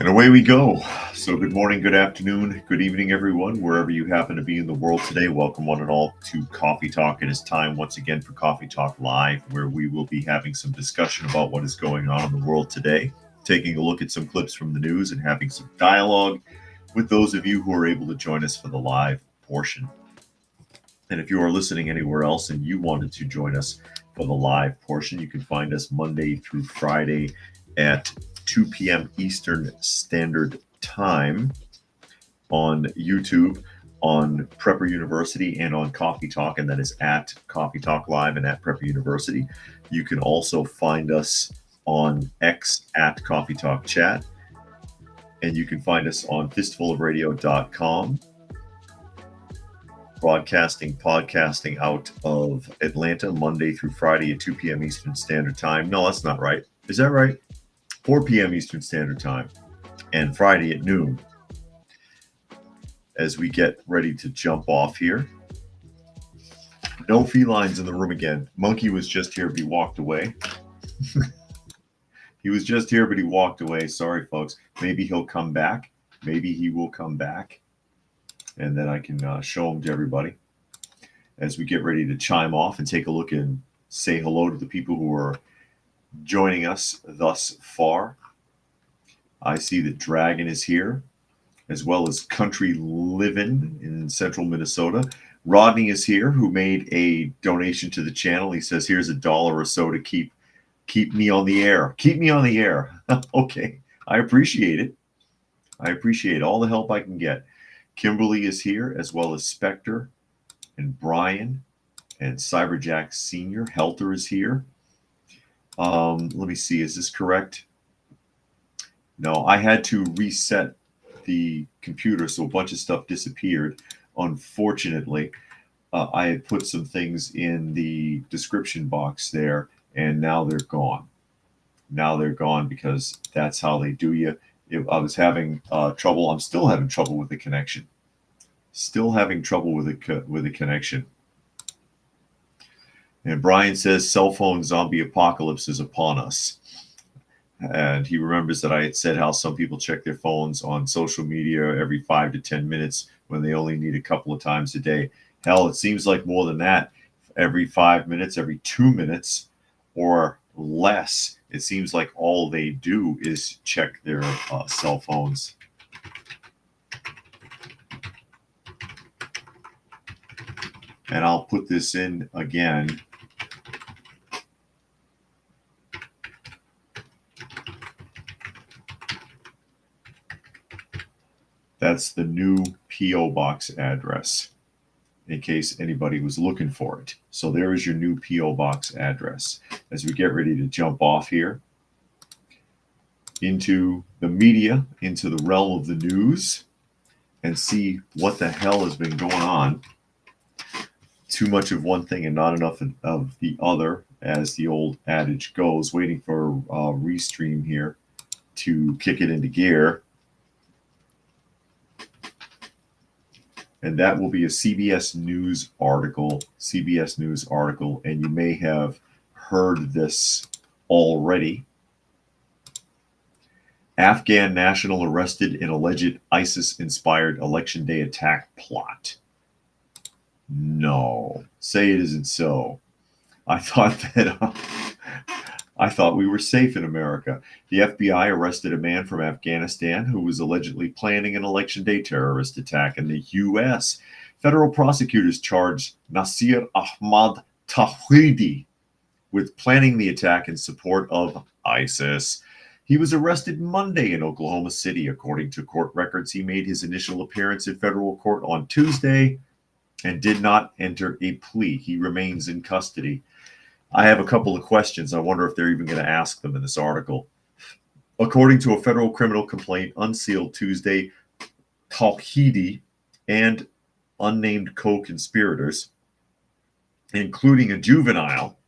And away we go. So, good morning, good afternoon, good evening, everyone, wherever you happen to be in the world today. Welcome, one and all, to Coffee Talk. It is time once again for Coffee Talk Live, where we will be having some discussion about what is going on in the world today, taking a look at some clips from the news, and having some dialogue with those of you who are able to join us for the live portion. And if you are listening anywhere else and you wanted to join us for the live portion, you can find us Monday through Friday at 2 p.m. Eastern Standard Time on YouTube, on Prepper University, and on Coffee Talk, and that is at Coffee Talk Live and at Prepper University. You can also find us on X at Coffee Talk Chat, and you can find us on fistfulofradio.com. Podcasting out of Atlanta Monday through Friday at 2 p.m. Eastern Standard Time. No, that's not right. Is that right? 4 p.m. Eastern Standard Time, and Friday at noon. As we get ready to jump off here. No felines in the room again. Monkey was just here, but he walked away. He was just here, but he walked away. Sorry, folks. Maybe he'll come back. Maybe he will come back. And then I can show him to everybody as we get ready to chime off and take a look and say hello to the people who are joining us thus far. I see that Dragon is here, as well as Country Livin' in central Minnesota. Rodney is here, who made a donation to the channel. He says, here's $1 or so to keep me on the air. Keep me on the air. Okay, I appreciate it. I appreciate all the help I can get. Kimberly is here, as well as Spectre and Brian and Cyberjack Sr. Helter is here. Let me see, is this correct? No, I had to reset the computer, so a bunch of stuff disappeared. Unfortunately, I had put some things in the description box there, and now they're gone. Now they're gone because that's how they do you. I was having trouble. I'm still having trouble with the connection. Still having trouble with the connection. And Brian says, cell phone zombie apocalypse is upon us. And he remembers that I had said how some people check their phones on social media every 5 to 10 minutes when they only need a couple of times a day. Hell, it seems like more than that. Every 5 minutes, every 2 minutes, or less. It seems like all they do is check their cell phones. And I'll put this in again. That's the new P.O. Box address, in case anybody was looking for it. So there is your new P.O. Box address. As we get ready to jump off here into the media, into the realm of the news, and see what the hell has been going on. Too much of one thing and not enough of the other, as the old adage goes. Waiting for Restream here to kick it into gear. And that will be a CBS News article. And you may have heard this already. Afghan national arrested in alleged ISIS-inspired election day attack plot. No, say it isn't so. I thought we were safe in America. The FBI arrested a man from Afghanistan who was allegedly planning an election day terrorist attack in the U.S. Federal prosecutors charged Nasir Ahmad Tawhidi with planning the attack in support of ISIS. He was arrested Monday in Oklahoma City. According to court records, he made his initial appearance in federal court on Tuesday and did not enter a plea. He remains in custody. I have a couple of questions. I wonder if they're even going to ask them in this article. According to a federal criminal complaint unsealed Tuesday, Tawhidi and unnamed co-conspirators, including a juvenile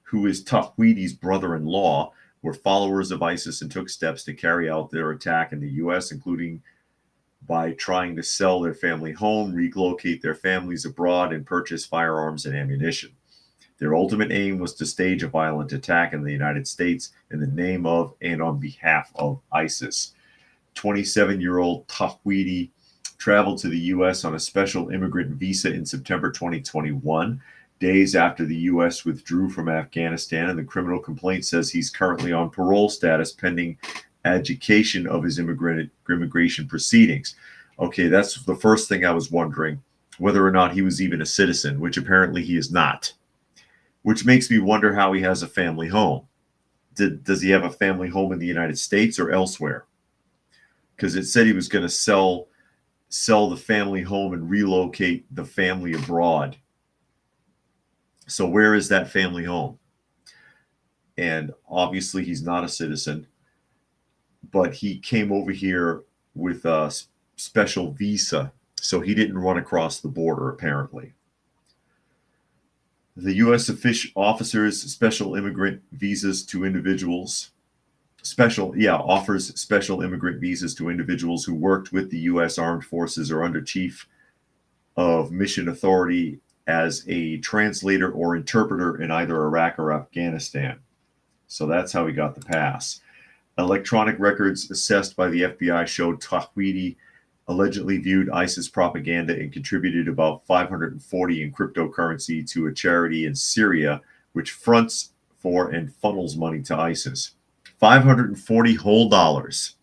who is Tawhidi's brother-in-law, were followers of ISIS and took steps to carry out their attack in the U.S., including by trying to sell their family home, relocate their families abroad, and purchase firearms and ammunition. Their ultimate aim was to stage a violent attack in the United States in the name of and on behalf of ISIS. 27-year-old Tawhidi traveled to the U.S. on a special immigrant visa in September 2021, days after the U.S. withdrew from Afghanistan, and the criminal complaint says he's currently on parole status pending adjudication of his immigration proceedings. Okay, that's the first thing I was wondering, whether or not he was even a citizen, which apparently he is not, which makes me wonder how he has a family home. Does he have a family home in the United States or elsewhere? Because it said he was going to sell the family home and relocate the family abroad. So where is that family home? And obviously he's not a citizen, but he came over here with a special visa, so he didn't run across the border apparently. The U.S. officers special immigrant visas to individuals. Offers special immigrant visas to individuals who worked with the U.S. Armed Forces or under Chief of Mission Authority as a translator or interpreter in either Iraq or Afghanistan. So that's how he got the pass. Electronic records assessed by the FBI showed Tawhidi allegedly viewed ISIS propaganda and contributed about $540 in cryptocurrency to a charity in Syria, which fronts for and funnels money to ISIS. 540 whole dollars.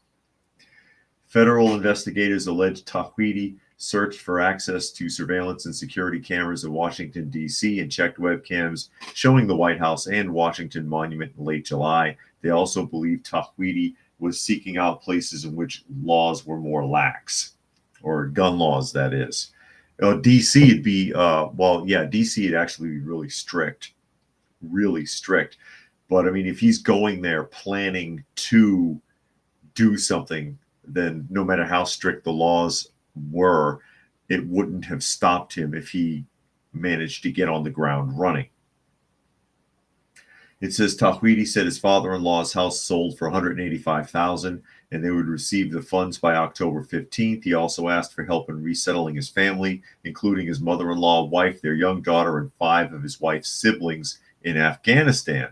Federal investigators allege Tawhidi searched for access to surveillance and security cameras in Washington, D.C., and checked webcams showing the White House and Washington Monument in late July. They also believe Tawhidi was seeking out places in which laws were more lax, or gun laws, that is. D.C. it'd be, D.C. it'd actually be really strict. But I mean, if he's going there planning to do something, then no matter how strict the laws were, it wouldn't have stopped him if he managed to get on the ground running. It says Tawhidi said his father-in-law's house sold for $185,000 and they would receive the funds by October 15th. He also asked for help in resettling his family, including his mother-in-law, wife, their young daughter, and 5 of his wife's siblings in Afghanistan.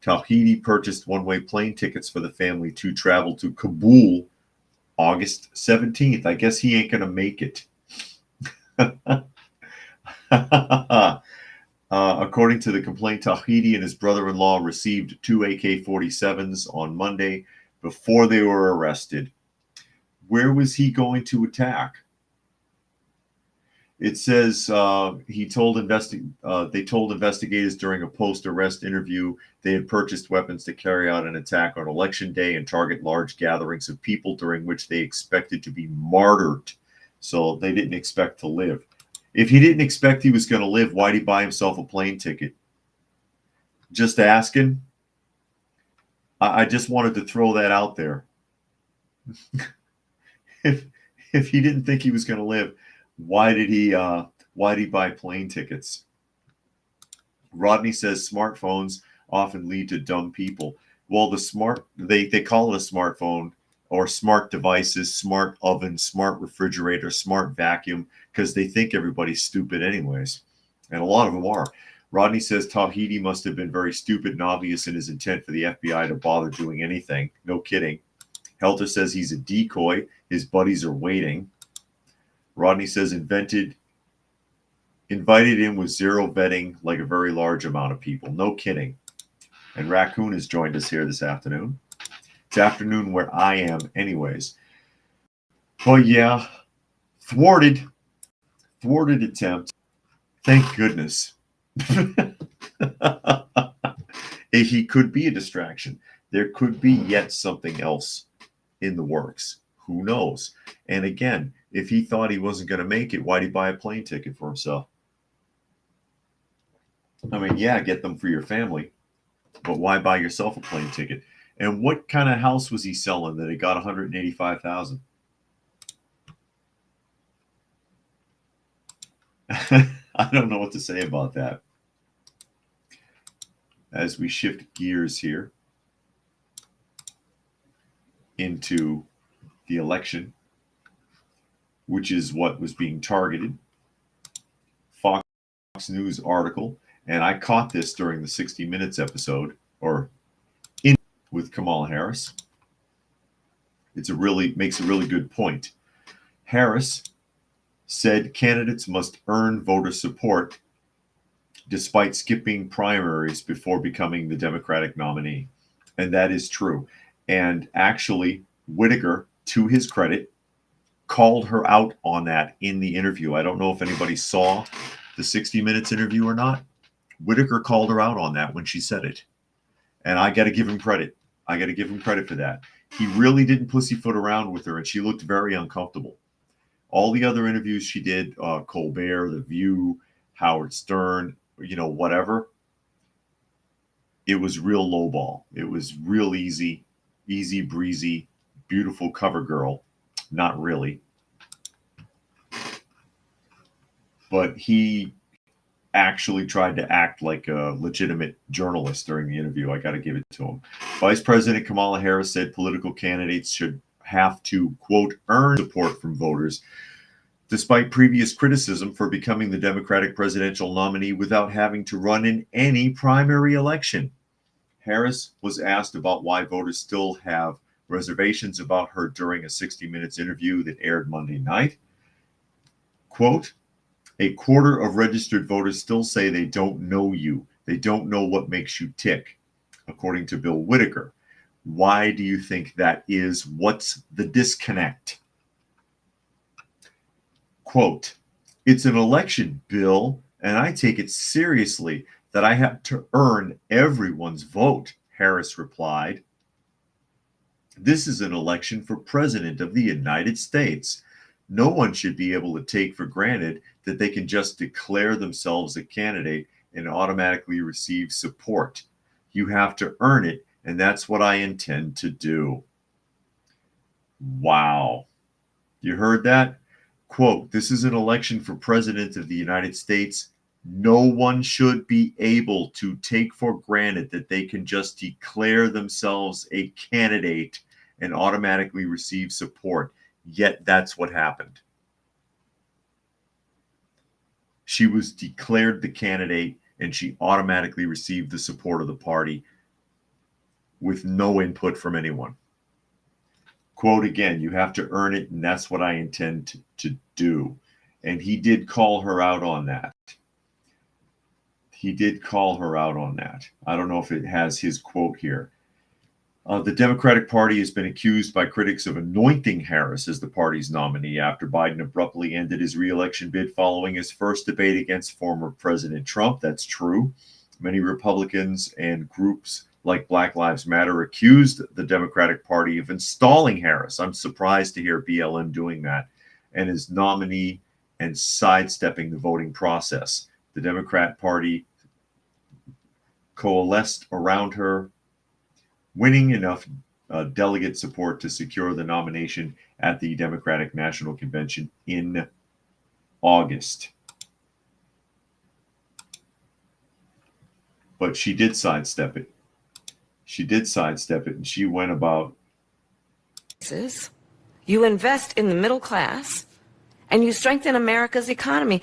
Tawhidi purchased one-way plane tickets for the family to travel to Kabul August 17th. I guess he ain't going to make it. According to the complaint, Tawhidi and his brother-in-law received 2 AK-47s on Monday before they were arrested. Where was he going to attack? It says they told investigators during a post-arrest interview they had purchased weapons to carry out an attack on Election Day and target large gatherings of people during which they expected to be martyred. So they didn't expect to live. If he didn't expect he was going to live, why'd he buy himself a plane ticket? Just asking. I just wanted to throw that out there. If he didn't think he was going to live, why did he buy plane tickets? Rodney says smartphones often lead to dumb people. Well, they call it a smartphone or smart devices, smart oven, smart refrigerator, smart vacuum, because they think everybody's stupid anyways. And a lot of them are. Rodney says Tawhidi must have been very stupid and obvious in his intent for the FBI to bother doing anything. No kidding. Helter says he's a decoy. His buddies are waiting. Rodney says invited in with zero vetting, like a very large amount of people. No kidding. And Raccoon has joined us here this afternoon. It's afternoon where I am anyways. But yeah, thwarted attempt. Thank goodness. He could be a distraction. There could be yet something else in the works. Who knows? And again, if he thought he wasn't going to make it, why'd he buy a plane ticket for himself? I mean, yeah, get them for your family, but why buy yourself a plane ticket? And what kind of house was he selling that he got $185,000? I don't know what to say about that. As we shift gears here into the election, which is what was being targeted. Fox News article, and I caught this during the 60 Minutes episode, or in with Kamala Harris. makes a really good point. Harris said candidates must earn voter support despite skipping primaries before becoming the Democratic nominee. And that is true. And actually, Whitaker, to his credit, called her out on that in the interview. I don't know if anybody saw the 60 Minutes interview or not. Whitaker called her out on that when she said it. And I got to give him credit. I got to give him credit for that. He really didn't pussyfoot around with her, and she looked very uncomfortable. All the other interviews she did, Colbert, The View, Howard Stern, whatever, it was real lowball. It was real easy breezy, beautiful cover girl. Not really. But he actually tried to act like a legitimate journalist during the interview. I got to give it to him. Vice President Kamala Harris said political candidates should have to, quote, earn support from voters, despite previous criticism for becoming the Democratic presidential nominee without having to run in any primary election. Harris was asked about why voters still have reservations about her during a 60 Minutes interview that aired Monday night. Quote, a quarter of registered voters still say they don't know you. They don't know what makes you tick, according to Bill Whitaker. Why do you think that is? What's the disconnect? Quote, it's an election, Bill, and I take it seriously that I have to earn everyone's vote, Harris replied. This is an election for President of the United States. No one should be able to take for granted that they can just declare themselves a candidate and automatically receive support. You have to earn it, and that's what I intend to do. Wow. You heard that? Quote, this is an election for President of the United States. No one should be able to take for granted that they can just declare themselves a candidate and automatically receive support. Yet that's what happened. She was declared the candidate and she automatically received the support of the party with no input from anyone. Quote again, you have to earn it, and that's what I intend to do. And he did call her out on that. He did call her out on that. I don't know if it has his quote here. The Democratic Party has been accused by critics of anointing Harris as the party's nominee after Biden abruptly ended his re-election bid following his first debate against former President Trump. That's true. Many Republicans and groups like Black Lives Matter accused the Democratic Party of installing Harris. I'm surprised to hear BLM doing that, and his nominee and sidestepping the voting process. The Democrat Party coalesced around her, winning enough delegate support to secure the nomination at the Democratic National Convention in August. But she did sidestep it. And she went about. You invest in the middle class, and you strengthen America's economy.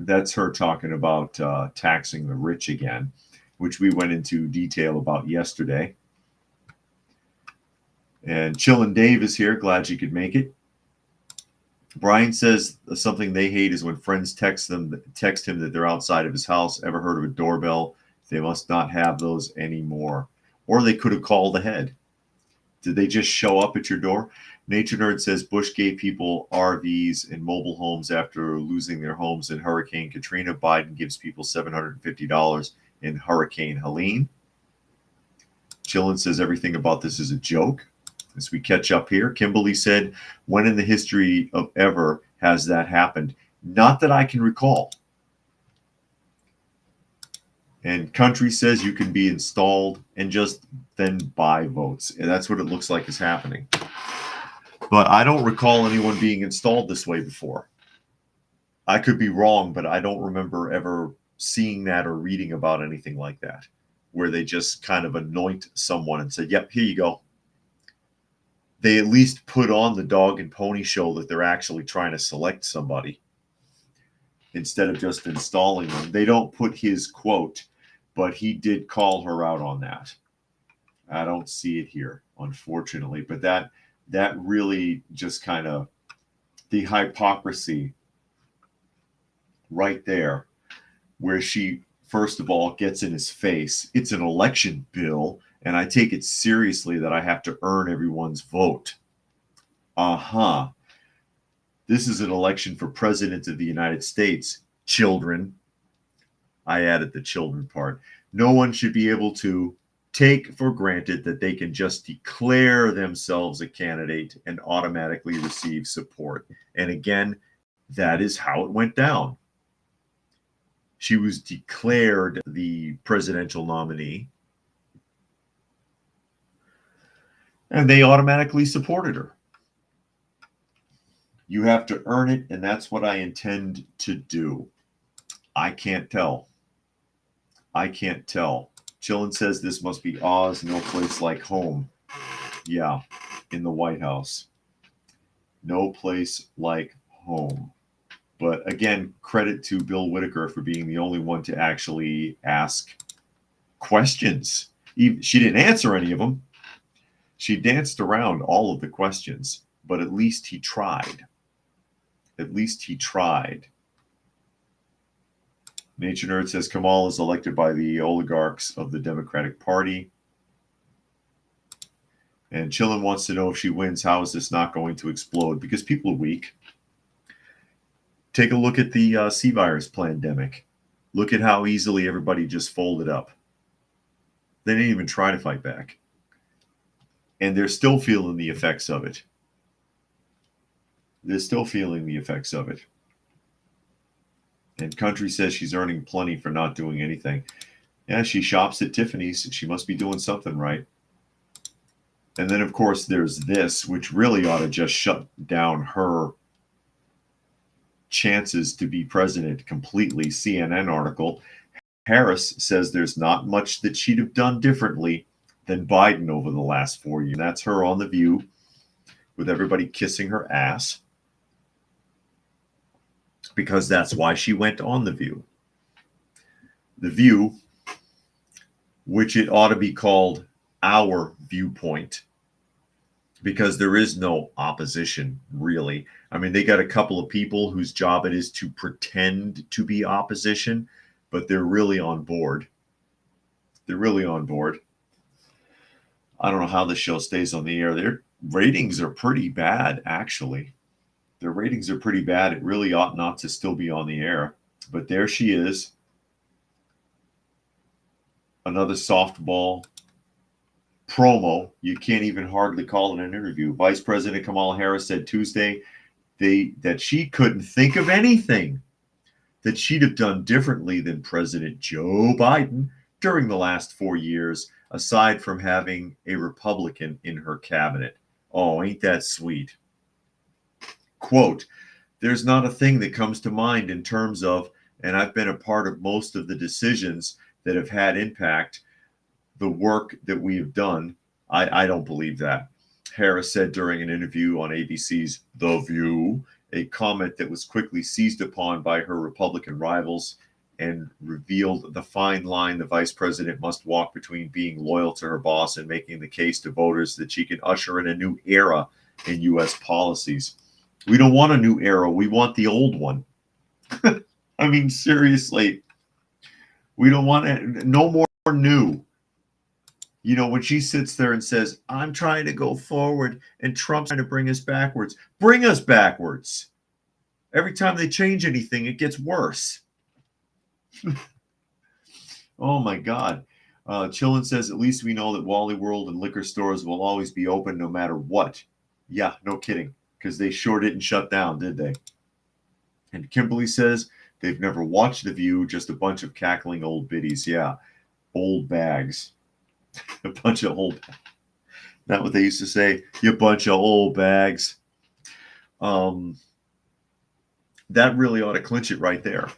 That's her talking about taxing the rich again, which we went into detail about yesterday. And Chillin' Dave is here. Glad you could make it. Brian says something they hate is when friends text him that they're outside of his house. Ever heard of a doorbell? They must not have those anymore. Or they could have called ahead. Did they just show up at your door? Nature Nerd says Bush gave people RVs and mobile homes after losing their homes in Hurricane Katrina. Biden gives people $750 in Hurricane Helene. Chillin says everything about this is a joke. As we catch up here, Kimberly said, when in the history of ever has that happened? Not that I can recall. And Country says you can be installed and just then buy votes. And that's what it looks like is happening. But I don't recall anyone being installed this way before. I could be wrong, but I don't remember ever seeing that or reading about anything like that, where they just kind of anoint someone and say, yep, here you go. They at least put on the dog and pony show that they're actually trying to select somebody instead of just installing them. They don't put his quote, but he did call her out on that. I don't see it here, unfortunately, but that that really just kind of, the hypocrisy right there, where she, first of all, gets in his face. It's an election bill, and I take it seriously that I have to earn everyone's vote. Uh-huh. This is an election for president of the United States, children. I added the children part. No one should be able to take for granted that they can just declare themselves a candidate and automatically receive support. And again, that is how it went down. She was declared the presidential nominee, and they automatically supported her. You have to earn it, and that's what I intend to do. I can't tell. I can't tell. Chillin says this must be Oz, no place like home. Yeah, in the White House. No place like home. But again, credit to Bill Whitaker for being the only one to actually ask questions. She didn't answer any of them. She danced around all of the questions, but at least he tried. At least he tried. Nature Nerd says Kamal is elected by the oligarchs of the Democratic Party. And Chillin wants to know if she wins, how is this not going to explode? Because people are weak. Take a look at the C virus pandemic. Look at how easily everybody just folded up. They didn't even try to fight back. And they're still feeling the effects of it. They're still feeling the effects of it. And Country says she's earning plenty for not doing anything. Yeah, she shops at Tiffany's. She must be doing something right. And then, of course, there's this, which really ought to just shut down her chances to be president completely. CNN article. Harris says there's not much that she'd have done differently than Biden over the last 4 years. That's her on The View with everybody kissing her ass, because that's why she went on The View. The View, which it ought to be called Our Viewpoint, because there is no opposition, really. I mean, they got a couple of people whose job it is to pretend to be opposition, but they're really on board. They're really on board. I don't know how the show stays on the air. Their ratings are pretty bad, actually. Their ratings are pretty bad. It really ought not to still be on the air. But there she is. Another softball promo. You can't even hardly call it an interview. Vice President Kamala Harris said Tuesday that she couldn't think of anything that she'd have done differently than President Joe Biden during the last 4 years, aside from having a Republican in her cabinet. Oh, ain't that sweet? Quote, there's not a thing that comes to mind in terms of, and I've been a part of most of the decisions that have had impact, the work that we have done. I don't believe that. Harris said during an interview on ABC's The View, a comment that was quickly seized upon by her Republican rivals and revealed the fine line the vice president must walk between being loyal to her boss and making the case to voters that she can usher in a new era in U.S. policies. We don't want a new era. We want the old one. I mean, seriously. We don't want it. No more new. You know, when she sits there and says, I'm trying to go forward and Trump's trying to bring us backwards. Bring us backwards. Every time they change anything, it gets worse. Oh, my God. Chillin says, at least we know that Wally World and liquor stores will always be open no matter what. Yeah, no kidding. Because they sure didn't shut down, did they? And Kimberly says they've never watched The View, just a bunch of cackling old biddies. Yeah, old bags. A bunch of old bags. Not what they used to say, you bunch of old bags. That really ought to clinch it right there.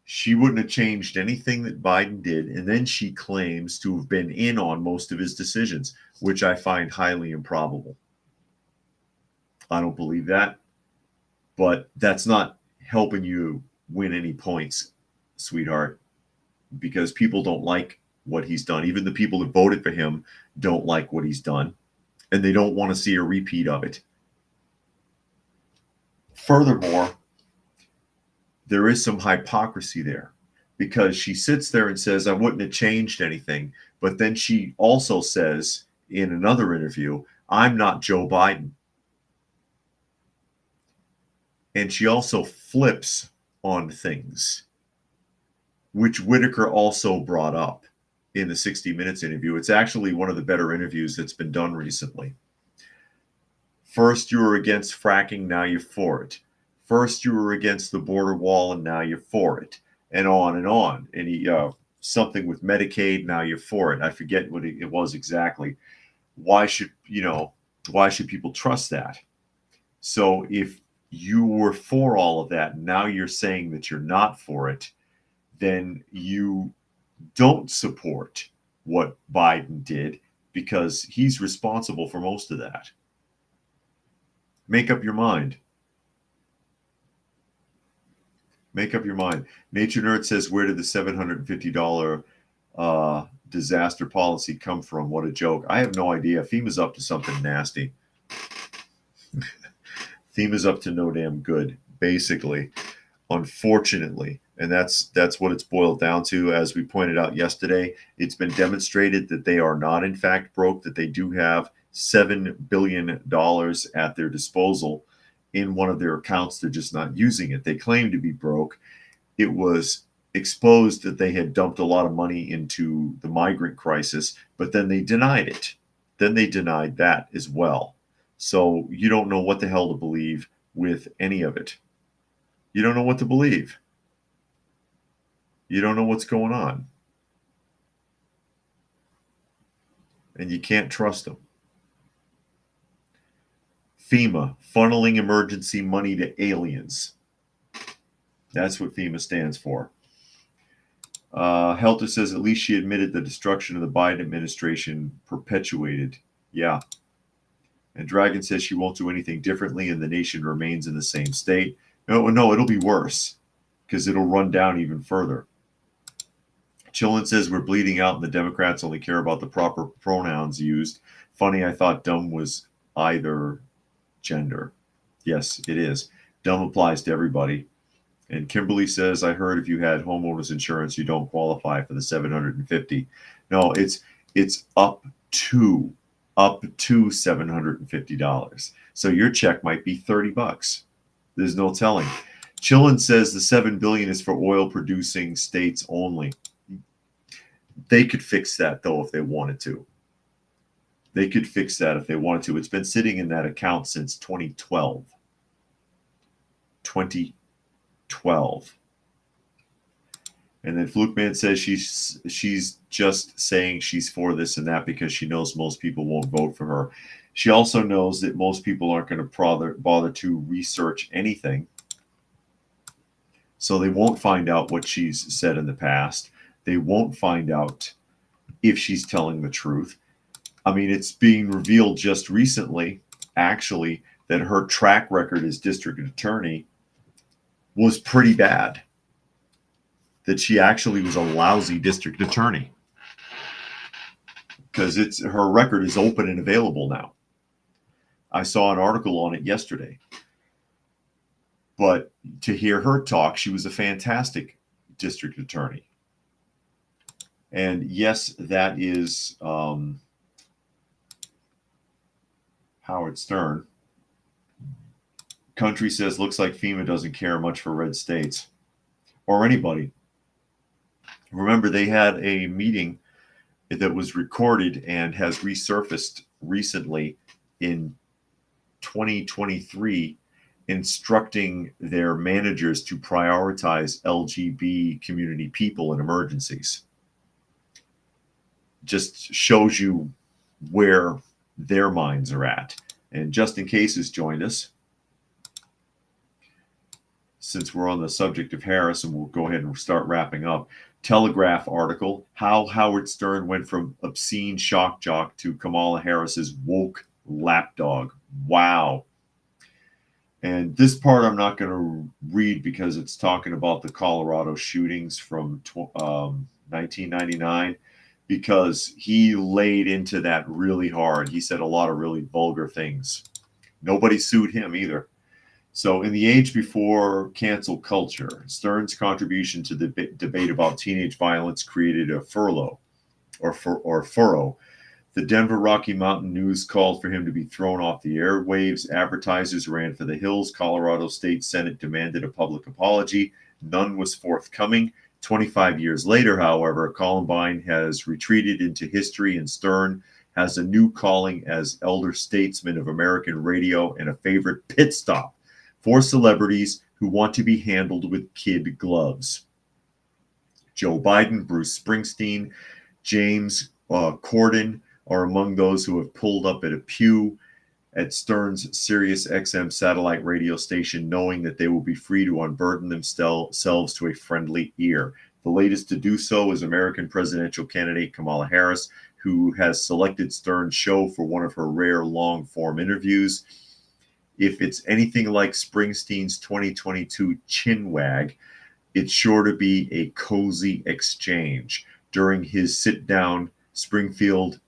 She wouldn't have changed anything that Biden did, and then she claims to have been in on most of his decisions, which I find highly improbable. I don't believe that, but that's not helping you win any points, sweetheart, because people don't like what he's done. Even the people that voted for him don't like what he's done. and they don't want to see a repeat of it. Furthermore, there is some hypocrisy there, because she sits there and says, I wouldn't have changed anything. But then she also says in another interview, I'm not Joe Biden. And she also flips on things, which Whitaker also brought up in the 60 Minutes interview. It's actually one of the better interviews that's been done recently. First, you were against fracking, now you're for it. First, you were against the border wall, and now you're for it. And on and on. And he, something with Medicaid, now you're for it. I forget what it was exactly. Why should people trust that? So if you were for all of that, now you're saying that you're not for it, then you don't support what Biden did, because he's responsible for most of that. Make up your mind. Make up your mind. Nature Nerd says, where did the $750 disaster policy come from? What a joke. I have no idea. FEMA's up to something nasty. FEMA's up to no damn good, basically, unfortunately. And that's what it's boiled down to. As we pointed out yesterday, it's been demonstrated that they are not, in fact, broke, that they do have $7 billion at their disposal in one of their accounts. They're just not using it. They claim to be broke. It was exposed that they had dumped a lot of money into the migrant crisis, but then they denied it. Then they denied that as well. So you don't know what the hell to believe with any of it. You don't know what to believe. You don't know what's going on. And you can't trust them. FEMA, funneling emergency money to aliens. That's what FEMA stands for. Helter says, at least she admitted the destruction of the Biden administration perpetuated. Yeah. And Dragon says she won't do anything differently and the nation remains in the same state. No, it'll be worse, because it'll run down even further. Chillin says, we're bleeding out and the Democrats only care about the proper pronouns used. Funny, I thought dumb was either gender. Yes, it is. Dumb applies to everybody. And Kimberly says, I heard if you had homeowners insurance, you don't qualify for the $750. No, it's up to $750. So your check might be $30. There's no telling. Chillin says the $7 billion is for oil producing states only. They could fix that, though, if they wanted to. They could fix that if they wanted to. It's been sitting in that account since 2012. 2012. And then Flukeman says she's just saying she's for this and that because she knows most people won't vote for her. She also knows that most people aren't going to bother to research anything. So they won't find out what she's said in the past. They won't find out if she's telling the truth. I mean, it's being revealed just recently, actually, that her track record as district attorney was pretty bad. That she actually was a lousy district attorney. Because her record is open and available now. I saw an article on it yesterday. But to hear her talk, she was a fantastic district attorney. And yes, that is Howard Stern. Country says, looks like FEMA doesn't care much for red states or anybody. Remember, they had a meeting that was recorded and has resurfaced recently in 2023, instructing their managers to prioritize LGBT community people in emergencies. Just shows you where their minds are at. And Justin Case has joined us. Since we're on the subject of Harris, and we'll go ahead and start wrapping up. Telegraph article, how Howard Stern went from obscene shock jock to Kamala Harris's woke lapdog. Wow. And this part I'm not going to read because it's talking about the Colorado shootings from 1999. because he laid into that really hard. He said a lot of really vulgar things. Nobody sued him either. So in the age before cancel culture, Stern's contribution to the debate about teenage violence created a furrow. The Denver Rocky Mountain News called for him to be thrown off the airwaves. Advertisers ran for the hills. Colorado State Senate demanded a public apology. None was forthcoming. 25 years later, however, Columbine has retreated into history, and Stern has a new calling as elder statesman of American radio and a favorite pit stop for celebrities who want to be handled with kid gloves. Joe Biden, Bruce Springsteen, James Corden are among those who have pulled up at a pew at Stern's Sirius XM satellite radio station, knowing that they will be free to unburden themselves to a friendly ear. The latest to do so is American presidential candidate Kamala Harris, who has selected Stern's show for one of her rare long-form interviews. If it's anything like Springsteen's 2022 chinwag, it's sure to be a cozy exchange. During his sit-down, Springsteen,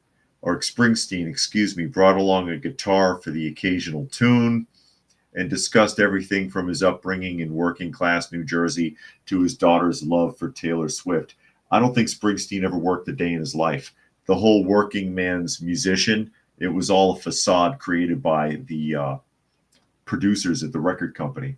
brought along a guitar for the occasional tune and discussed everything from his upbringing in working-class New Jersey to his daughter's love for Taylor Swift. I don't think Springsteen ever worked a day in his life. The whole working man's musician, it was all a facade created by the producers at the record company.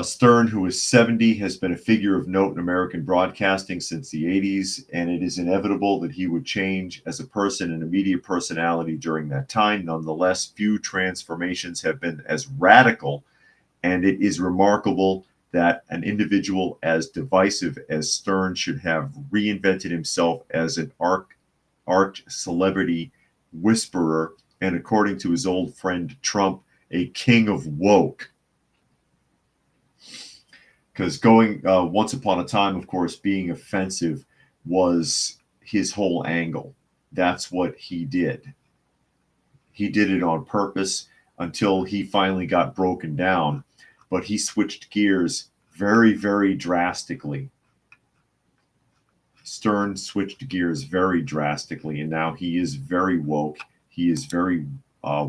Stern, who is 70, has been a figure of note in American broadcasting since the 80s, and it is inevitable that he would change as a person and a media personality during that time. Nonetheless, few transformations have been as radical, and it is remarkable that an individual as divisive as Stern should have reinvented himself as an art celebrity whisperer, and according to his old friend Trump, a king of woke. Because going once upon a time, of course, being offensive was his whole angle. That's what he did. He did it on purpose until he finally got broken down. But he switched gears very, very drastically. Stern switched gears very drastically, and now he is very woke. He is very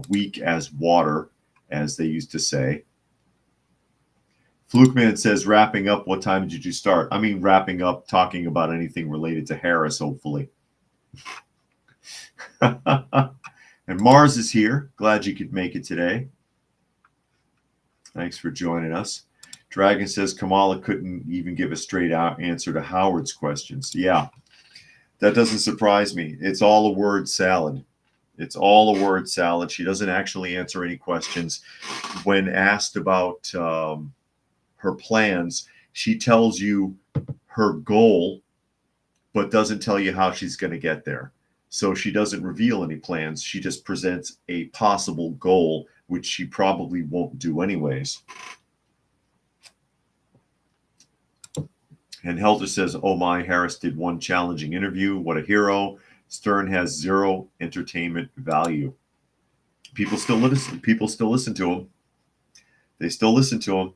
weak as water, as they used to say. Flukeman says, wrapping up, what time did you start? I mean, wrapping up, talking about anything related to Harris, hopefully. And Mars is here. Glad you could make it today. Thanks for joining us. Dragon says Kamala couldn't even give a straight out answer to Howard's questions. Yeah, that doesn't surprise me. It's all a word salad. It's all a word salad. She doesn't actually answer any questions. When asked about her plans, she tells you her goal, but doesn't tell you how she's going to get there. So she doesn't reveal any plans. She just presents a possible goal, which she probably won't do anyways. And Helter says, oh my, Harris did one challenging interview. What a hero. Stern has zero entertainment value. People still listen. People still listen to him. They still listen to him.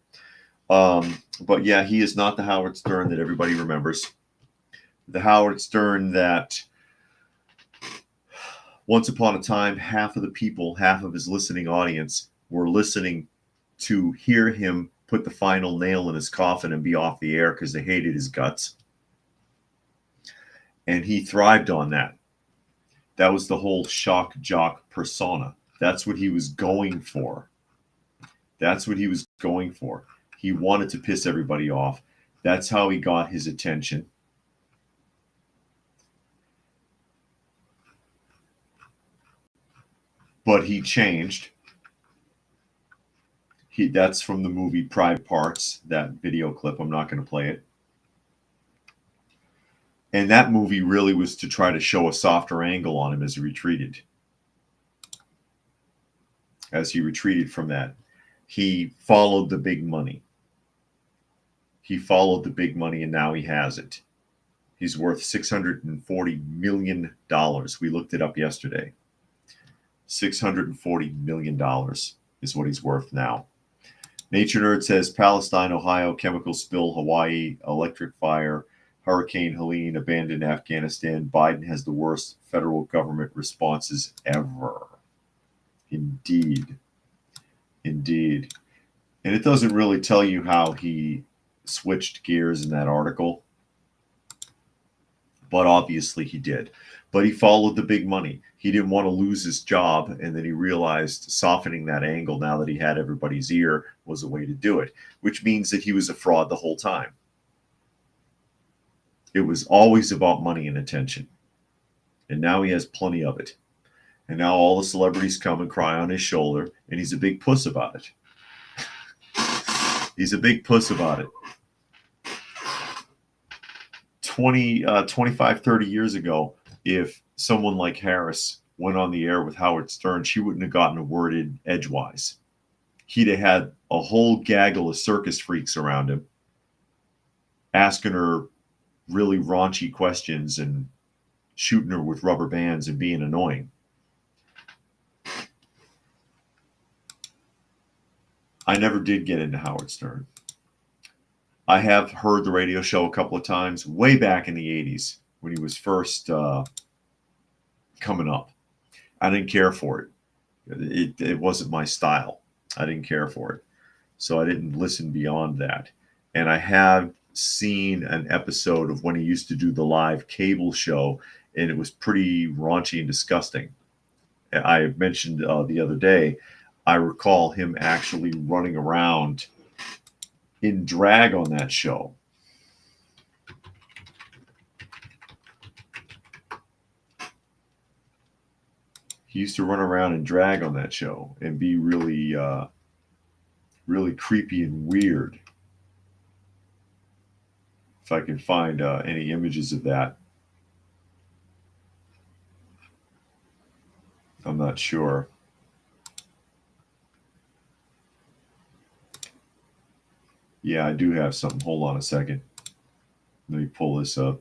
But yeah, he is not the Howard Stern that everybody remembers. The Howard Stern that once upon a time, half of the people, half of his listening audience were listening to hear him put the final nail in his coffin and be off the air because they hated his guts. And he thrived on that. That was the whole shock jock persona. That's what he was going for. That's what he was going for. He wanted to piss everybody off. That's how he got his attention. But he changed. That's from the movie Private Parts, that video clip. I'm not going to play it. And that movie really was to try to show a softer angle on him as he retreated. As he retreated from that, he followed the big money. He followed the big money, and now he has it. He's worth $640 million. We looked it up yesterday. $640 million is what he's worth now. Nature Nerd says Palestine, Ohio, chemical spill, Hawaii, electric fire, Hurricane Helene abandoned Afghanistan. Biden has the worst federal government responses ever. Indeed. Indeed. And it doesn't really tell you how he switched gears in that article, but obviously he did. But he followed the big money. He didn't want to lose his job, and then he realized softening that angle now that he had everybody's ear was a way to do it, which means that he was a fraud the whole time. It was always about money and attention. And now he has plenty of it. And now all the celebrities come and cry on his shoulder, and he's a big puss about it. He's a big puss about it. 25, 30 years ago, if someone like Harris went on the air with Howard Stern, she wouldn't have gotten a word in edgewise. He'd have had a whole gaggle of circus freaks around him, asking her really raunchy questions and shooting her with rubber bands and being annoying. I never did get into Howard Stern. I have heard the radio show a couple of times way back in the 80s when he was first coming up. I didn't care for it. It wasn't my style. I didn't care for it. So I didn't listen beyond that. And I have seen an episode of when he used to do the live cable show, and it was pretty raunchy and disgusting. I mentioned the other day, I recall him actually running around in drag on that show. He used to run around in drag on that show and be really, really creepy and weird. If I can find any images of that. I'm not sure. Yeah, I do have something. Hold on a second. Let me pull this up.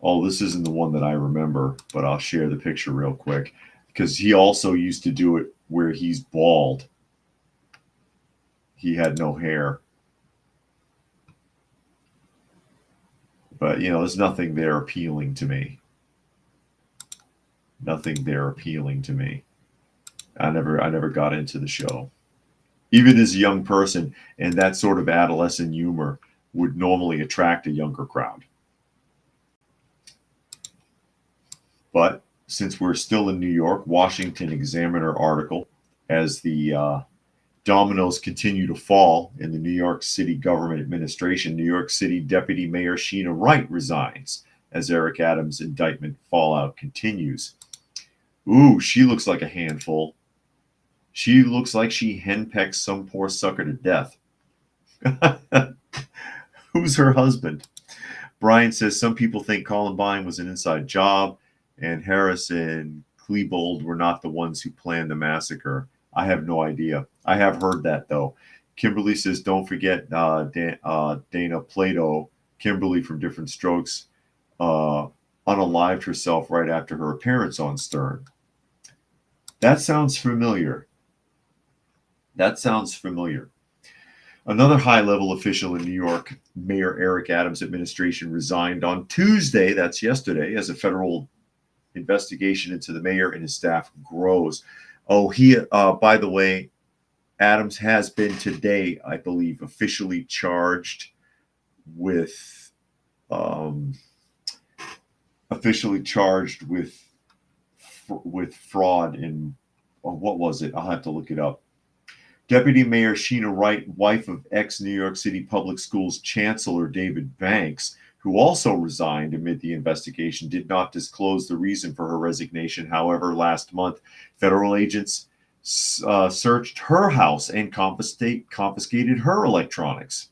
Oh, this isn't the one that I remember, but I'll share the picture real quick because he also used to do it where he's bald. He had no hair. But, you know, there's nothing there appealing to me. Nothing there appealing to me. I never got into the show. Even as a young person, and that sort of adolescent humor would normally attract a younger crowd. But since we're still in New York, Washington Examiner article, as the dominoes continue to fall in the New York City government administration, New York City Deputy Mayor Sheena Wright resigns as Eric Adams' indictment fallout continues. Ooh, she looks like a handful. She looks like she henpecked some poor sucker to death. Who's her husband? Brian says some people think Columbine was an inside job and Harris and Klebold were not the ones who planned the massacre. I have no idea. I have heard that, though. Kimberly says, don't forget Dana Plato, Kimberly from Different Strokes, unalived herself right after her appearance on Stern. That sounds familiar. That sounds familiar. Another high-level official in New York, Mayor Eric Adams' administration, resigned on Tuesday, that's yesterday, as a federal investigation into the mayor and his staff grows. Oh, by the way, Adams has been today, I believe, officially charged with fraud in, what was it? I'll have to look it up. Deputy Mayor Sheena Wright, wife of ex-New York City Public Schools Chancellor David Banks, who also resigned amid the investigation, did not disclose the reason for her resignation. However, last month, federal agents searched her house and confiscated her electronics.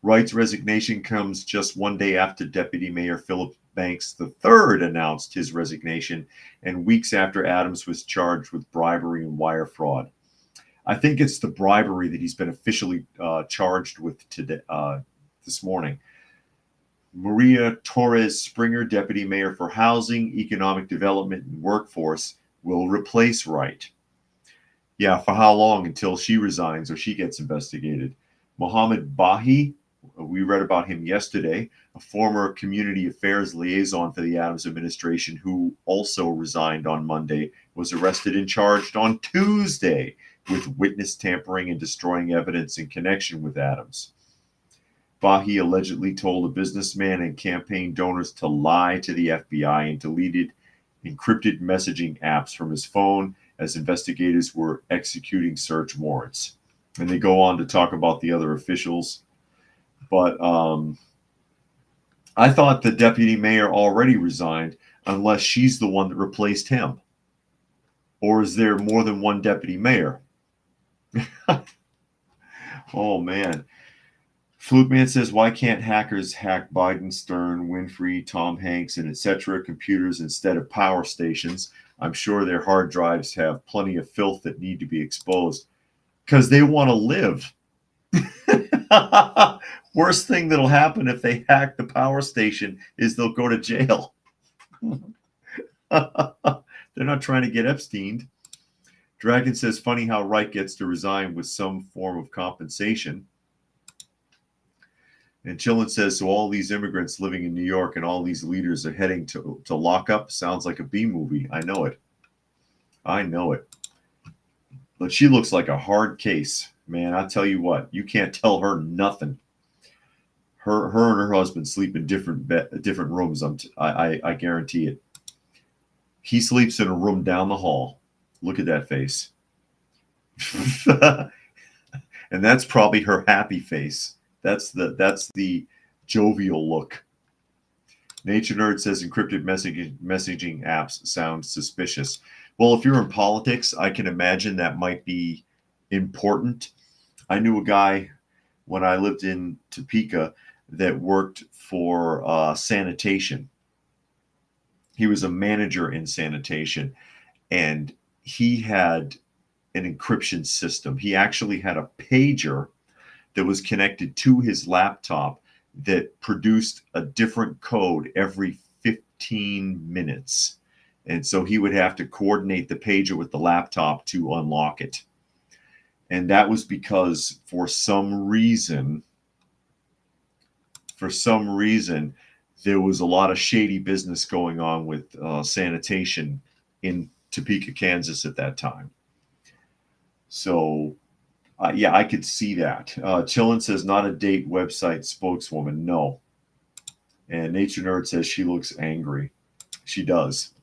Wright's resignation comes just one day after Deputy Mayor Philip Banks III announced his resignation, and weeks after Adams was charged with bribery and wire fraud. I think it's the bribery that he's been officially charged with today, this morning. Maria Torres Springer, Deputy Mayor for Housing, Economic Development, and Workforce, will replace Wright. Yeah, for how long? Until she resigns or she gets investigated. Mohammed Bahi, We read about him yesterday, a former community affairs liaison for the Adams administration who also resigned on Monday, was arrested and charged on Tuesday with witness tampering and destroying evidence in connection with Adams. Fahy allegedly told a businessman and campaign donors to lie to the FBI and deleted encrypted messaging apps from his phone as investigators were executing search warrants. And they go on to talk about the other officials. But I thought the deputy mayor already resigned, unless she's the one that replaced him. Or is there more than one deputy mayor? Oh, man. Flukeman says, why can't hackers hack Biden, Stern, Winfrey, Tom Hanks, and etc. computers instead of power stations? I'm sure their hard drives have plenty of filth that need to be exposed. Because they want to live. Worst thing that'll happen if they hack the power station is they'll go to jail. They're not trying to get Epsteined. Dragon says, funny how Wright gets to resign with some form of compensation. And Chillin says, so all these immigrants living in New York and all these leaders are heading to lockup. Sounds like a B movie. I know it. I know it. But she looks like a hard case. Man, I tell you what, you can't tell her nothing. Her and her husband sleep in different rooms. I guarantee it. He sleeps in a room down the hall. Look at that face. And that's probably her happy face. That's the jovial look. Nature Nerd says encrypted messaging apps sound suspicious. Well, if you're in politics, I can imagine that might be important. I knew a guy when I lived in Topeka that worked for sanitation. He was a manager in sanitation, and he had an encryption system. He actually had a pager that was connected to his laptop that produced a different code every 15 minutes. And so he would have to coordinate the pager with the laptop to unlock it. And that was because for some reason, there was a lot of shady business going on with sanitation in Topeka, Kansas at that time. So, yeah, I could see that. Chillin says, not a date website spokeswoman. No. And Nature Nerd says she looks angry. She does.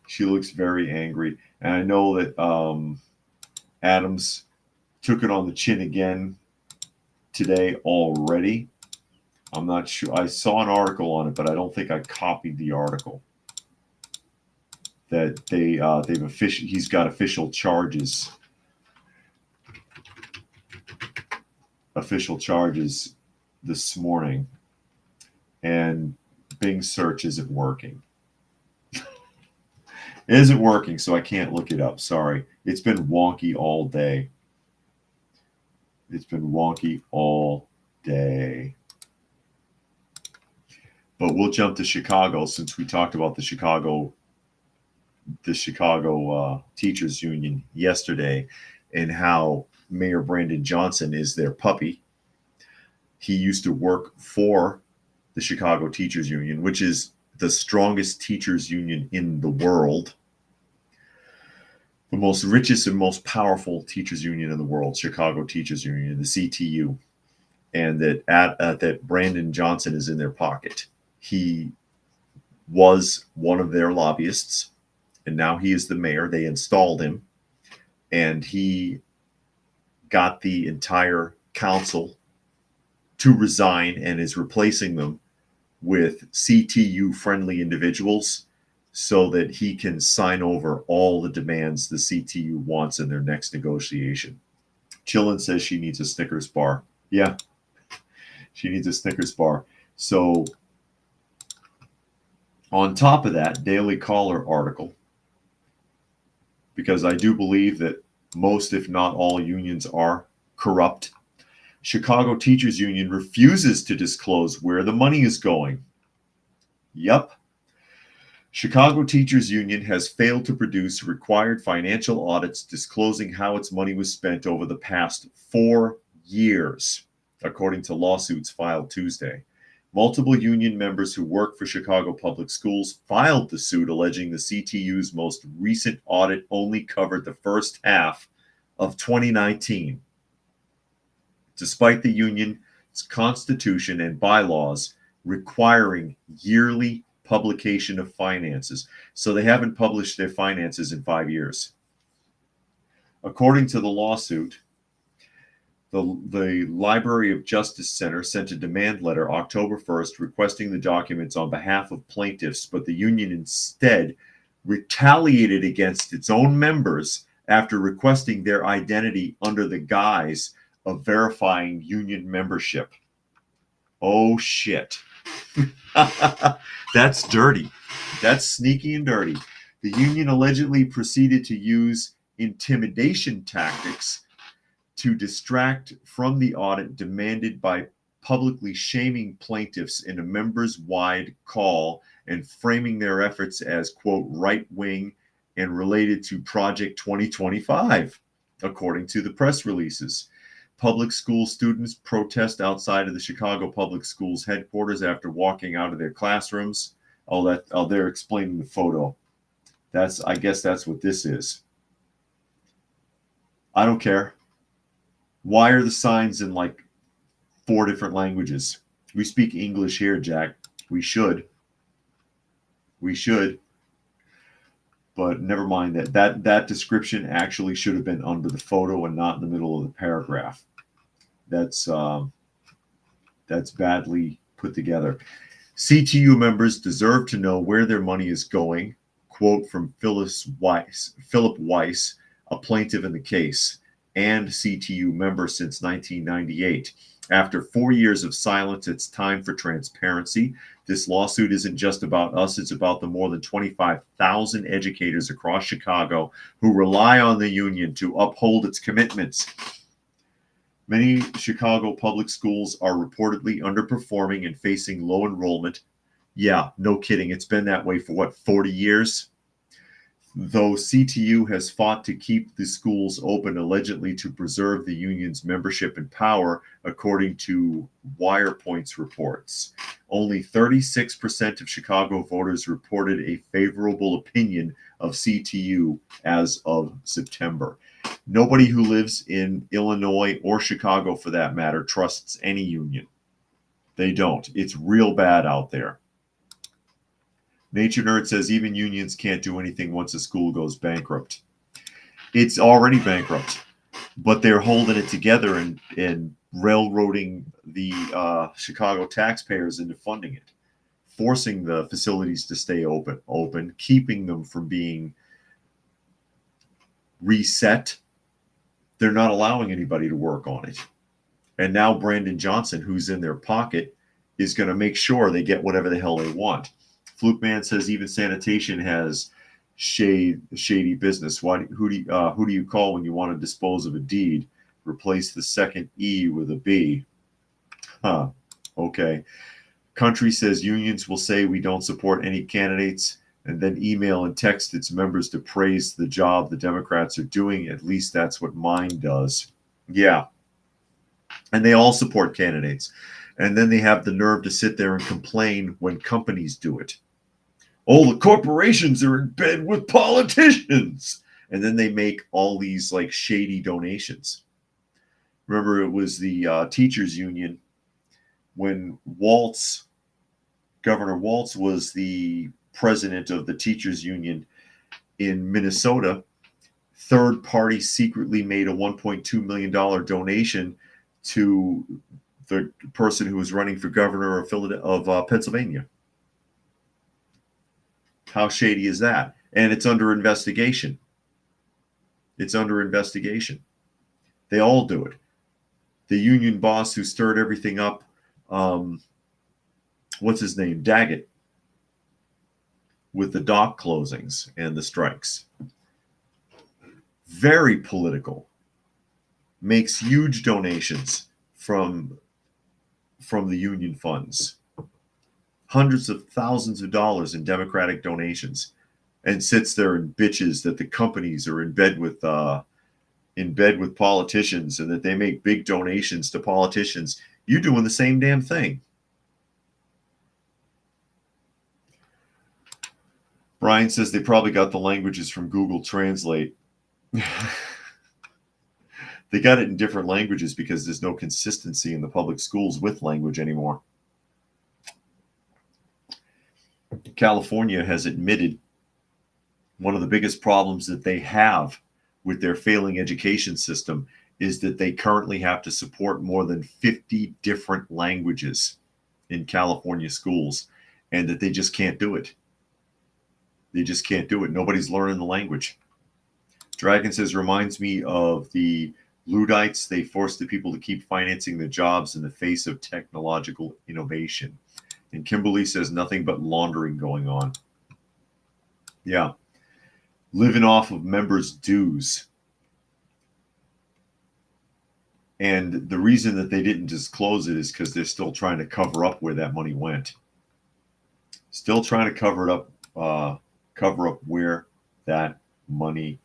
She looks very angry. And I know that Adams took it on the chin again today already. I'm not sure. I saw an article on it, but I don't think I copied the article. That he's got official charges. Official charges this morning, and Bing search isn't working. It isn't working, so I can't look it up. Sorry. It's been wonky all day. It's been wonky all day. But we'll jump to Chicago since we talked about the Chicago Teachers Union yesterday and how Mayor Brandon Johnson is their puppy. He used to work for the Chicago Teachers Union, which is the strongest teachers union in the world. The most richest and most powerful teachers union in the world, Chicago Teachers Union, the CTU. And that Brandon Johnson is in their pocket. He was one of their lobbyists, and now he is the mayor. They installed him, and he got the entire council to resign and is replacing them with CTU-friendly individuals so that he can sign over all the demands the CTU wants in their next negotiation. Chillin says she needs a Snickers bar. Yeah, she needs a Snickers bar. So on top of that, Daily Caller article, because I do believe that most, if not all, unions are corrupt. Chicago Teachers Union refuses to disclose where the money is going. Yep. Chicago Teachers Union has failed to produce required financial audits disclosing how its money was spent over the past 4 years. according to lawsuits filed Tuesday. Multiple union members who work for Chicago Public Schools filed the suit alleging the CTU's most recent audit only covered the first half of 2019. Despite the union's constitution and bylaws requiring yearly publication of finances. So they haven't published their finances in 5 years. According to the lawsuit, the Library of Justice Center sent a demand letter October 1st requesting the documents on behalf of plaintiffs, but the union instead retaliated against its own members after requesting their identity under the guise of verifying union membership. Oh, shit. That's dirty. That's sneaky and dirty. The union allegedly proceeded to use intimidation tactics to distract from the audit demanded by publicly shaming plaintiffs in a members-wide call and framing their efforts as, quote, right-wing and related to Project 2025, according to the press releases. Public school students protest outside of the Chicago Public Schools headquarters after walking out of their classrooms. They're explaining the photo. I guess that's what this is. I don't care. Why are the signs in like 4 different languages? We speak English here, Jack. We should. But never mind that. That description actually should have been under the photo and not in the middle of the paragraph. That's badly put together. CTU members deserve to know where their money is going. Quote from Philip Weiss, a plaintiff in the case and CTU member since 1998. After 4 years of silence, it's time for transparency. This lawsuit isn't just about us, it's about the more than 25,000 educators across Chicago who rely on the union to uphold its commitments. Many Chicago public schools are reportedly underperforming and facing low enrollment. Yeah, no kidding. It's been that way for 40 years? Though CTU has fought to keep the schools open allegedly to preserve the union's membership and power, according to Wirepoint's reports. Only 36% of Chicago voters reported a favorable opinion of CTU as of September. Nobody who lives in Illinois or Chicago, for that matter, trusts any union. They don't. It's real bad out there. Nature Nerd says even unions can't do anything once a school goes bankrupt. It's already bankrupt, but they're holding it together and railroading the Chicago taxpayers into funding it, forcing the facilities to stay open, keeping them from being reset. They're not allowing anybody to work on it. And now Brandon Johnson, who's in their pocket, is going to make sure they get whatever the hell they want. Fluke Man says even sanitation has shady business. Who do you call when you want to dispose of a deed? Replace the second E with a B. Huh. Okay. Country says unions will say we don't support any candidates and then email and text its members to praise the job the Democrats are doing. At least that's what mine does. Yeah. And they all support candidates. And then they have the nerve to sit there and complain when companies do it. Oh, the corporations are in bed with politicians. And then they make all these like shady donations. Remember, it was the teachers union when Governor Walz was the president of the teachers union in Minnesota. Third party secretly made a $1.2 million donation to the person who was running for governor of Pennsylvania. How shady is that? And it's under investigation. They all do it. The union boss who stirred everything up, what's his name? Daggett, with the dock closings and the strikes. Very political. Makes huge donations from the union funds. Hundreds of thousands of dollars in Democratic donations, and sits there and bitches that the companies are in bed with in bed with politicians and that they make big donations to politicians, you're doing the same damn thing. Brian says they probably got the languages from Google Translate. They got it in different languages because there's no consistency in the public schools with language anymore. California has admitted one of the biggest problems that they have with their failing education system is that they currently have to support more than 50 different languages in California schools, and that they just can't do it. They just can't do it. Nobody's learning the language. Dragon says, reminds me of the Luddites. They forced the people to keep financing the jobs in the face of technological innovation. And Kimberly says, nothing but laundering going on. Yeah. Living off of members' dues. And the reason that they didn't disclose it is because they're still trying to cover up where that money went. Still trying to cover up where that money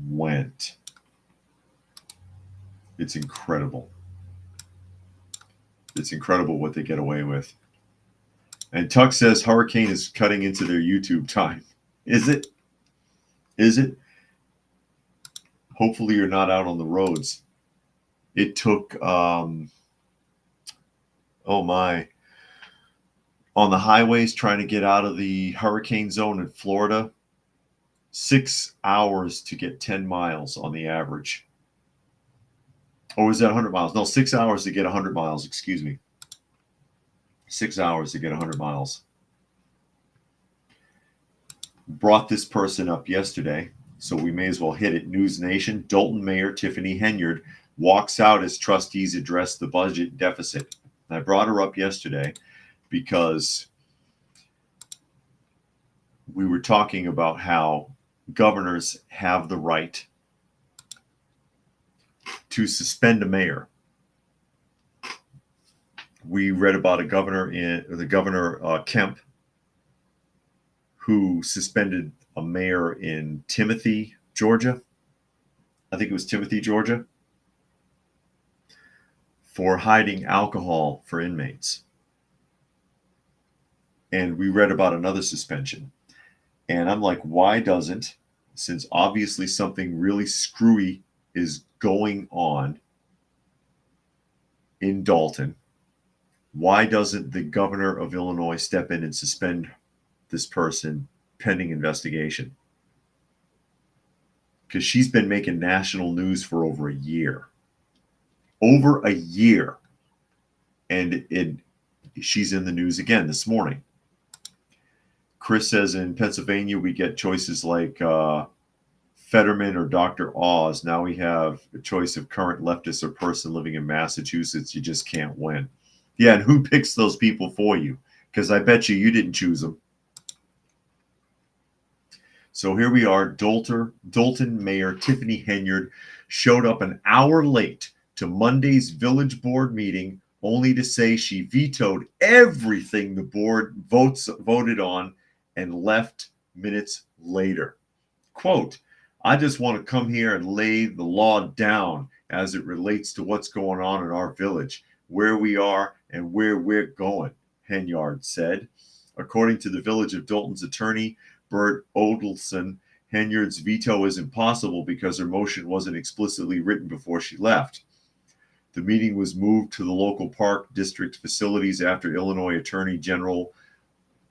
went. It's incredible. It's incredible what they get away with. And Tuck says Hurricane is cutting into their YouTube time. Is it? Is it? Hopefully you're not out on the roads. It took, on the highways trying to get out of the hurricane zone in Florida, 6 hours to get 10 miles on the average. Or was that 100 miles? No, 6 hours to get 100 miles, excuse me. 6 hours to get 100 miles. Brought this person up yesterday, so we may as well hit it. News Nation, Dalton Mayor Tiffany Henyard walks out as trustees address the budget deficit. I brought her up yesterday because we were talking about how governors have the right to suspend a mayor. We read about the governor Kemp, who suspended a mayor in Timothy, Georgia. I think it was Timothy, Georgia, for hiding alcohol for inmates. And we read about another suspension. And I'm like, why doesn't, since obviously something really screwy is going on in Dalton, why doesn't the governor of Illinois step in and suspend this person pending investigation? Because she's been making national news for over a year. Over a year. And she's in the news again this morning. Chris says in Pennsylvania, we get choices like Fetterman or Dr. Oz. Now we have a choice of current leftist or person living in Massachusetts. You just can't win. Yeah, and who picks those people for you? Because I bet you didn't choose them. So here we are. Dalton Mayor Tiffany Henyard showed up an hour late to Monday's village board meeting, only to say she vetoed everything the board voted on and left minutes later. Quote, I just want to come here and lay the law down as it relates to what's going on in our village, where we are and where we're going, Henyard said. According to the Village of Dalton's attorney, Bert Odelson, Henyard's veto is impossible because her motion wasn't explicitly written before she left. The meeting was moved to the local park district facilities after Illinois Attorney General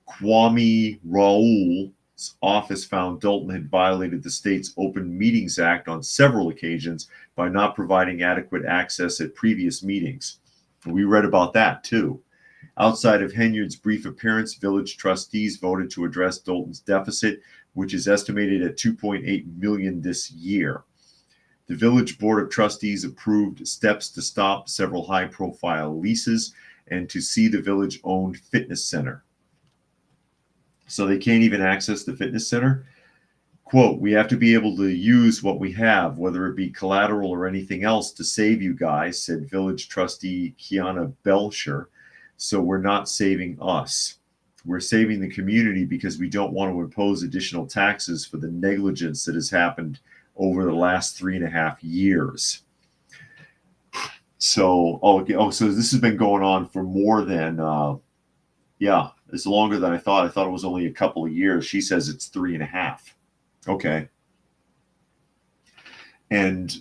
Kwame Raoul's office found Dalton had violated the state's Open Meetings Act on several occasions by not providing adequate access at previous meetings. We read about that too. Outside of Henyard's brief appearance, village trustees voted to address Dalton's deficit, which is estimated at $2.8 million this year. The village board of trustees approved steps to stop several high-profile leases and to see the village-owned fitness center. So they can't even access the fitness center. Quote, we have to be able to use what we have, whether it be collateral or anything else, to save you guys, said village trustee Kiana Belcher. So we're not saving us. We're saving the community because we don't want to impose additional taxes for the negligence that has happened over the last 3.5 years. So, so this has been going on for more than, it's longer than I thought. I thought it was only a couple of years. She says it's 3.5. Okay. And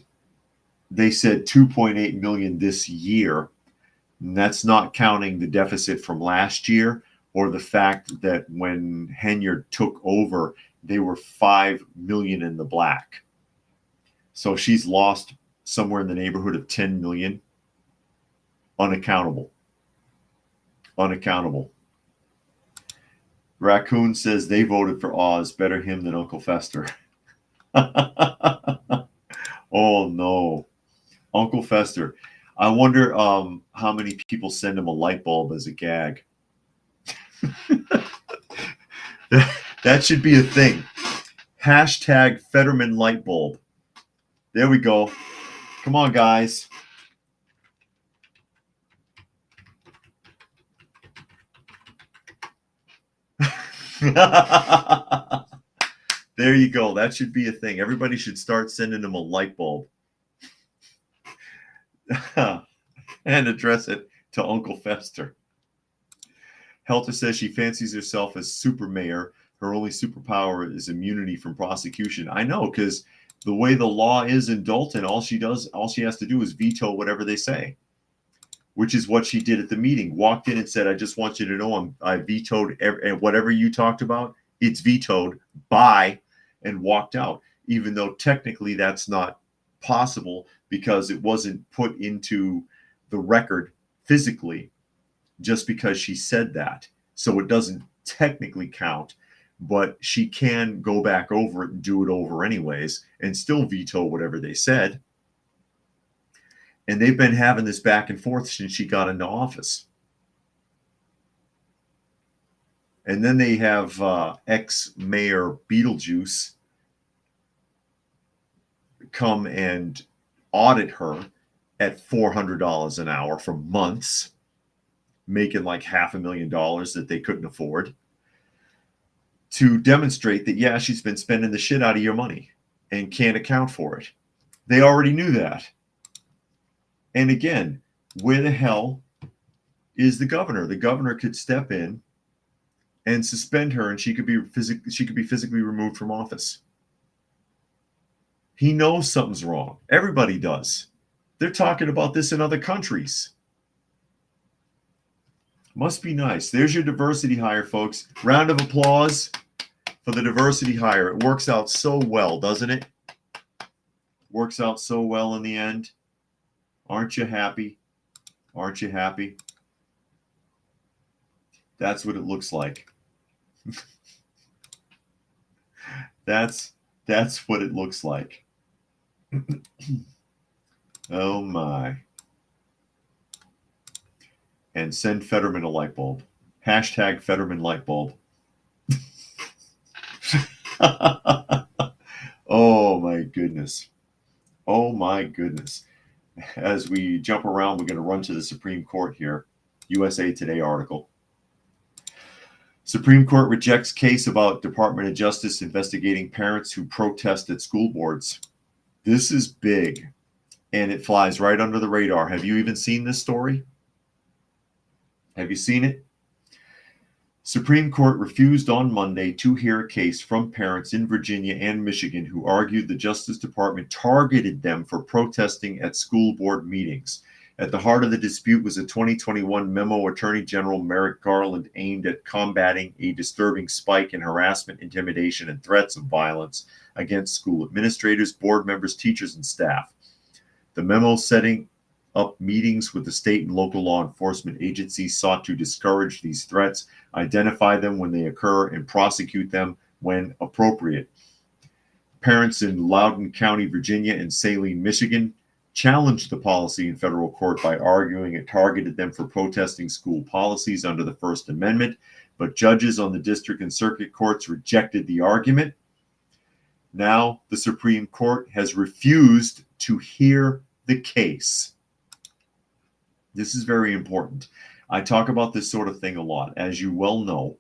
they said 2.8 million this year. And that's not counting the deficit from last year or the fact that when Henyard took over, they were 5 million in the black. So she's lost somewhere in the neighborhood of 10 million. Unaccountable. Raccoon says they voted for Oz. Better him than Uncle Fester. Oh, no. Uncle Fester. I wonder how many people send him a light bulb as a gag. That should be a thing. Hashtag Fetterman light bulb. There we go. Come on, guys. There you go. That should be a thing. Everybody should start sending them a light bulb and address it to Uncle Fester. Helter says she fancies herself as super mayor. Her only superpower is immunity from prosecution. I know, because the way the law is in Dalton, all she has to do is veto whatever they say, which is what she did at the meeting. Walked in and said, I just want you to know I vetoed whatever you talked about. It's vetoed by, and walked out, even though technically that's not possible because it wasn't put into the record physically just because she said that. So it doesn't technically count, but she can go back over it and do it over anyways and still veto whatever they said. And they've been having this back and forth since she got into office. And then they have ex-mayor Beetlejuice come and audit her at $400 an hour for months, making like $500,000 that they couldn't afford, to demonstrate that, yeah, she's been spending the shit out of your money and can't account for it. They already knew that. And again, where the hell is the governor? The governor could step in and suspend her, and she could be physically removed from office. He knows something's wrong. Everybody does. They're talking about this in other countries. Must be nice. There's your diversity hire, folks. Round of applause for the diversity hire. It works out so well, doesn't it? Works out so well in the end. Aren't you happy? Aren't you happy? That's what it looks like. That's what it looks like. Oh my. And send Fetterman a light bulb. Hashtag Fetterman light bulb. Oh my goodness. Oh my goodness. As we jump around, we're going to run to the Supreme Court here. USA Today article. Supreme Court rejects case about Department of Justice investigating parents who protest at school boards. This is big, and it flies right under the radar. Have you even seen this story? Have you seen it? Supreme Court refused on Monday to hear a case from parents in Virginia and Michigan who argued the Justice Department targeted them for protesting at school board meetings. At the heart of the dispute was a 2021 memo Attorney General Merrick Garland aimed at combating a disturbing spike in harassment, intimidation, and threats of violence against school administrators, board members, teachers, and staff. The memo setting up meetings with the state and local law enforcement agencies sought to discourage these threats, identify them when they occur, and prosecute them when appropriate. Parents in Loudoun County, Virginia, and Saline, Michigan, challenged the policy in federal court by arguing it targeted them for protesting school policies under the First Amendment, but judges on the district and circuit courts rejected the argument. Now, the Supreme Court has refused to hear the case. This is very important. I talk about this sort of thing a lot. As you well know,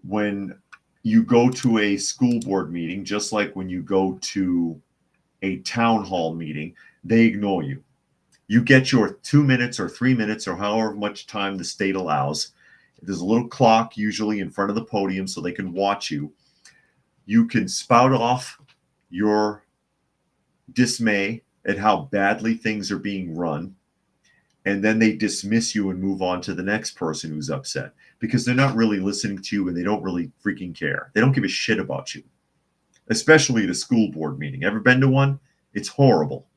when you go to a school board meeting, just like when you go to a town hall meeting, they ignore you. You get your 2 minutes or 3 minutes or however much time the state allows. There's a little clock usually in front of the podium so they can watch you. You can spout off your dismay at how badly things are being run, and then they dismiss you and move on to the next person who's upset because they're not really listening to you and they don't really freaking care. They don't give a shit about you, especially at a school board meeting. Ever been to one? It's horrible.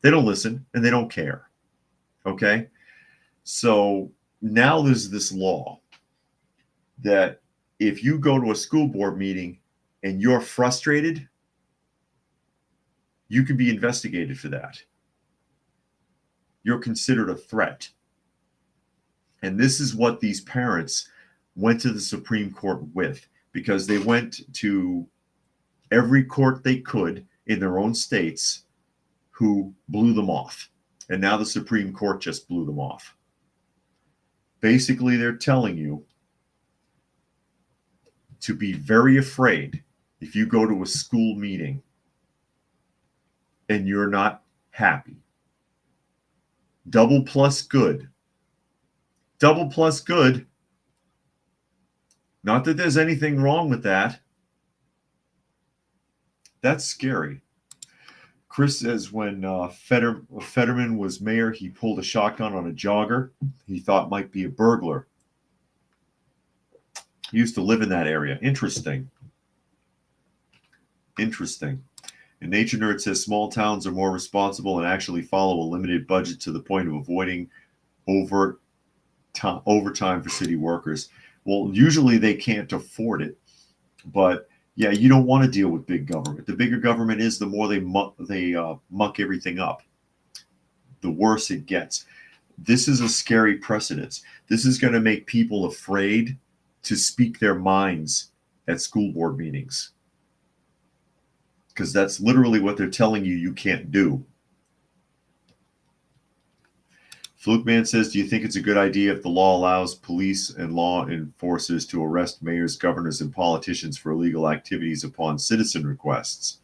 They don't listen and they don't care. Okay? So now there's this law that if you go to a school board meeting and you're frustrated, you can be investigated for that. You're considered a threat. And this is what these parents went to the Supreme Court with, because they went to every court they could in their own states who blew them off. And now the Supreme Court just blew them off. Basically, they're telling you to be very afraid if you go to a school meeting and you're not happy. Double plus good. Double plus good. Not that there's anything wrong with that. That's scary. Chris says when Fetterman was mayor, he pulled a shotgun on a jogger he thought might be a burglar. He used to live in that area. Interesting. Interesting. And Nature Nerd says small towns are more responsible and actually follow a limited budget to the point of avoiding overtime for city workers. Well, usually they can't afford it, but yeah, you don't want to deal with big government. The bigger government is, the more they muck everything up, the worse it gets. This is a scary precedent. This is going to make people afraid to speak their minds at school board meetings, because that's literally what they're telling you you can't do. Fluke Man says, do you think it's a good idea if the law allows police and law enforcers to arrest mayors, governors, and politicians for illegal activities upon citizen requests?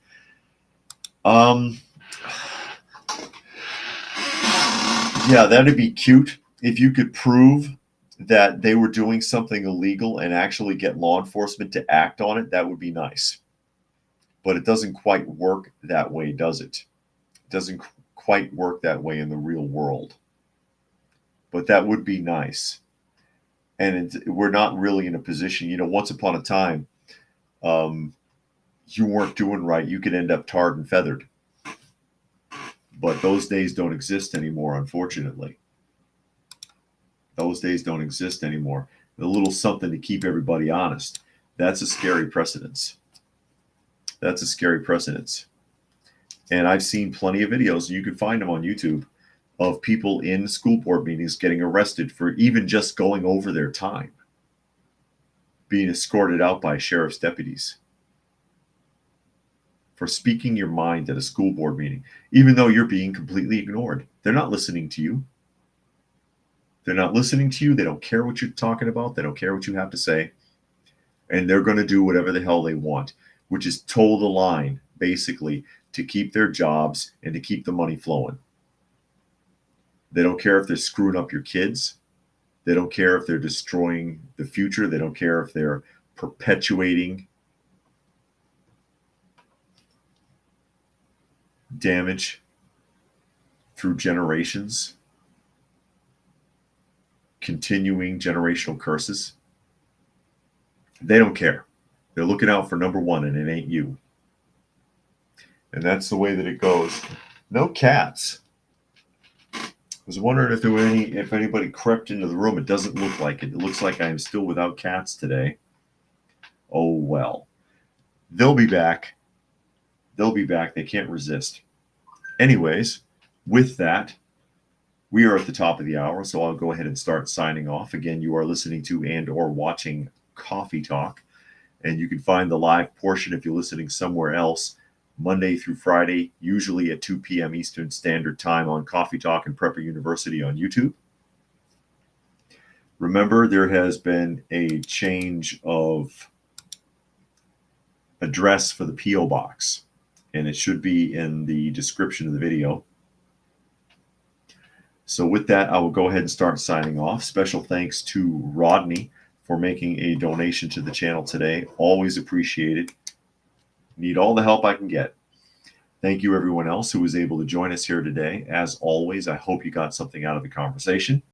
Yeah, that'd be cute if you could prove that they were doing something illegal and actually get law enforcement to act on it. That would be nice. But it doesn't quite work that way, does it? It doesn't quite work that way in the real world. But that would be nice. And we're not really in a position, once upon a time, you weren't doing right, you could end up tarred and feathered. But those days don't exist anymore, unfortunately. Those days don't exist anymore. A little something to keep everybody honest. That's a scary precedence. That's a scary precedence. And I've seen plenty of videos, and you can find them on YouTube, of people in school board meetings getting arrested for even just going over their time, being escorted out by sheriff's deputies for speaking your mind at a school board meeting, even though you're being completely ignored. They're not listening to you. They're not listening to you. They don't care what you're talking about. They don't care what you have to say. And they're going to do whatever the hell they want, which is toe the line, basically, to keep their jobs and to keep the money flowing. They don't care if they're screwing up your kids. They don't care if they're destroying the future. They don't care if they're perpetuating damage through generations, continuing generational curses. They don't care. They're looking out for number one, and it ain't you. And that's the way that it goes. No cats. I was wondering if there were if anybody crept into the room. It doesn't look like it. It looks like I am still without cats today. Oh, well. They'll be back. They'll be back. They can't resist. Anyways, with that, we are at the top of the hour, so I'll go ahead and start signing off. Again, you are listening to and or watching Coffee Talk, and you can find the live portion if you're listening somewhere else, Monday through Friday, usually at 2 p.m. Eastern Standard Time on Coffee Talk and Prepper University on YouTube. Remember, there has been a change of address for the P.O. box, and it should be in the description of the video. So with that, I will go ahead and start signing off. Special thanks to Rodney for making a donation to the channel today. Always appreciated. Need all the help I can get. Thank you everyone else who was able to join us here today. As always, I hope you got something out of the conversation.